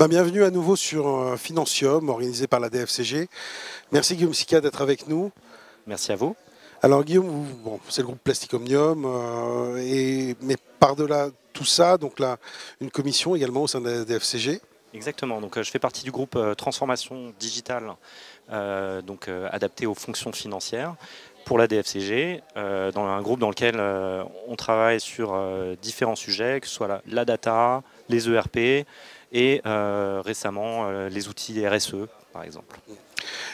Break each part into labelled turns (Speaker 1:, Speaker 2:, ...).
Speaker 1: Bienvenue à nouveau sur Financium, organisé par la DFCG. Merci Guillaume Sica d'être avec nous.
Speaker 2: Merci à vous.
Speaker 1: Alors Guillaume, c'est le groupe Plastic Omnium, mais par-delà tout ça, donc là, une commission également au sein de la DFCG.
Speaker 2: Exactement, donc je fais partie du groupe Transformation Digitale, adapté aux fonctions financières pour la DFCG, dans un groupe dans lequel on travaille sur différents sujets, que ce soit la data, les ERP et récemment les outils RSE par exemple.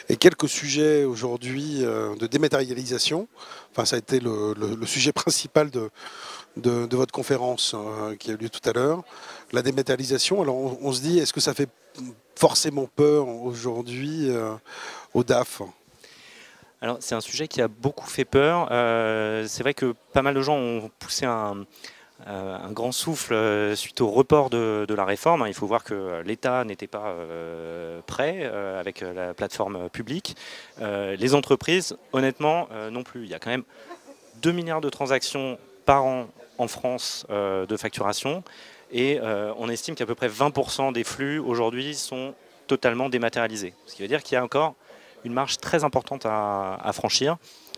Speaker 1: Et quelques sujets aujourd'hui de dématérialisation. Enfin, ça a été le sujet principal de votre conférence qui a eu lieu tout à l'heure. La dématérialisation, alors on se dit, est-ce que ça fait forcément peur aujourd'hui au DAF?
Speaker 2: Alors c'est un sujet qui a beaucoup fait peur. C'est vrai que pas mal de gens ont poussé un grand souffle suite au report de la réforme. Il faut voir que l'État n'était pas prêt avec la plateforme publique. Les entreprises, honnêtement, non plus. Il y a quand même 2 milliards de transactions par an en France de facturation et on estime qu'à peu près 20% des flux aujourd'hui sont totalement dématérialisés. Ce qui veut dire qu'il y a encore une marge très importante à franchir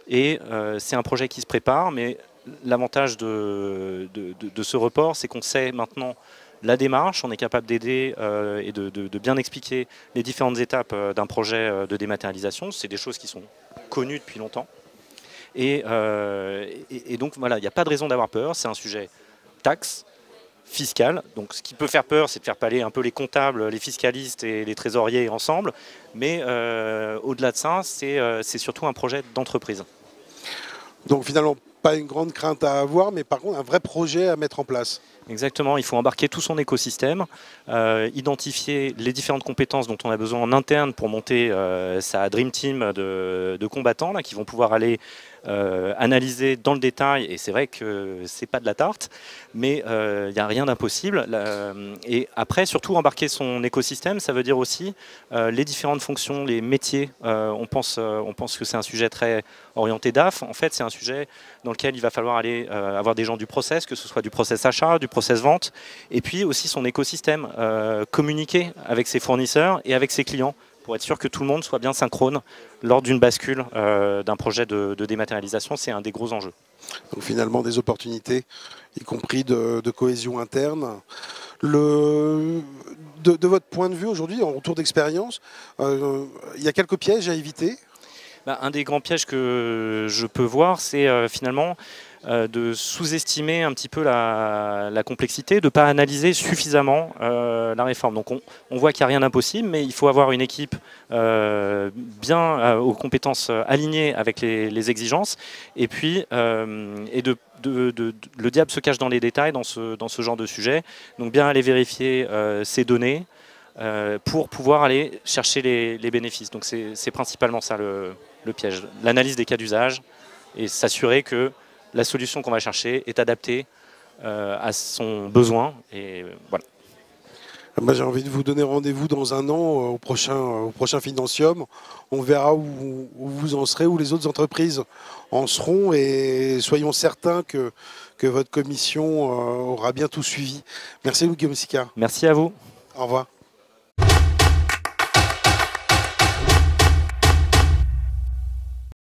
Speaker 2: et c'est un projet qui se prépare, mais l'avantage de ce report, c'est qu'on sait maintenant la démarche, on est capable d'aider et de bien expliquer les différentes étapes d'un projet de dématérialisation. C'est des choses qui sont connues depuis longtemps. Et donc voilà, il n'y a pas de raison d'avoir peur, c'est un sujet taxe, fiscal. Donc ce qui peut faire peur, c'est de faire parler un peu les comptables, les fiscalistes et les trésoriers ensemble. Mais au-delà de ça, c'est surtout un projet d'entreprise.
Speaker 1: Donc finalement, pas une grande crainte à avoir, mais par contre un vrai projet à mettre en place.
Speaker 2: Exactement, il faut embarquer tout son écosystème, identifier les différentes compétences dont on a besoin en interne pour monter sa Dream Team de combattants là, qui vont pouvoir aller analyser dans le détail, et c'est vrai que c'est pas de la tarte, mais il n'y a rien d'impossible. Et après, surtout embarquer son écosystème, ça veut dire aussi les différentes fonctions, les métiers. On pense que c'est un sujet très orienté DAF. En fait, c'est un sujet dans lequel il va falloir aller avoir des gens du process, que ce soit du process achat, du process vente, et puis aussi son écosystème, communiquer avec ses fournisseurs et avec ses clients pour être sûr que tout le monde soit bien synchrone lors d'une bascule d'un projet de dématérialisation. C'est un des gros enjeux.
Speaker 1: Donc finalement des opportunités, y compris de cohésion interne. De votre point de vue aujourd'hui, en retour d'expérience, il y a quelques pièges à éviter?
Speaker 2: Un des grands pièges que je peux voir, c'est finalement de sous-estimer un petit peu la complexité, de ne pas analyser suffisamment la réforme. Donc on voit qu'il n'y a rien d'impossible, mais il faut avoir une équipe bien aux compétences alignées avec les exigences. Et puis, le diable se cache dans les détails dans ce genre de sujet. Donc bien aller vérifier ces données pour pouvoir aller chercher les bénéfices. Donc c'est principalement ça le piège. L'analyse des cas d'usage et s'assurer que la solution qu'on va chercher est adaptée à son besoin. Et voilà.
Speaker 1: Moi, j'ai envie de vous donner rendez-vous dans un an au prochain Financium. On verra où vous en serez, où les autres entreprises en seront, et soyons certains que votre commission aura bien tout suivi. Merci Guillaume Sica.
Speaker 2: Merci à vous.
Speaker 1: Au revoir.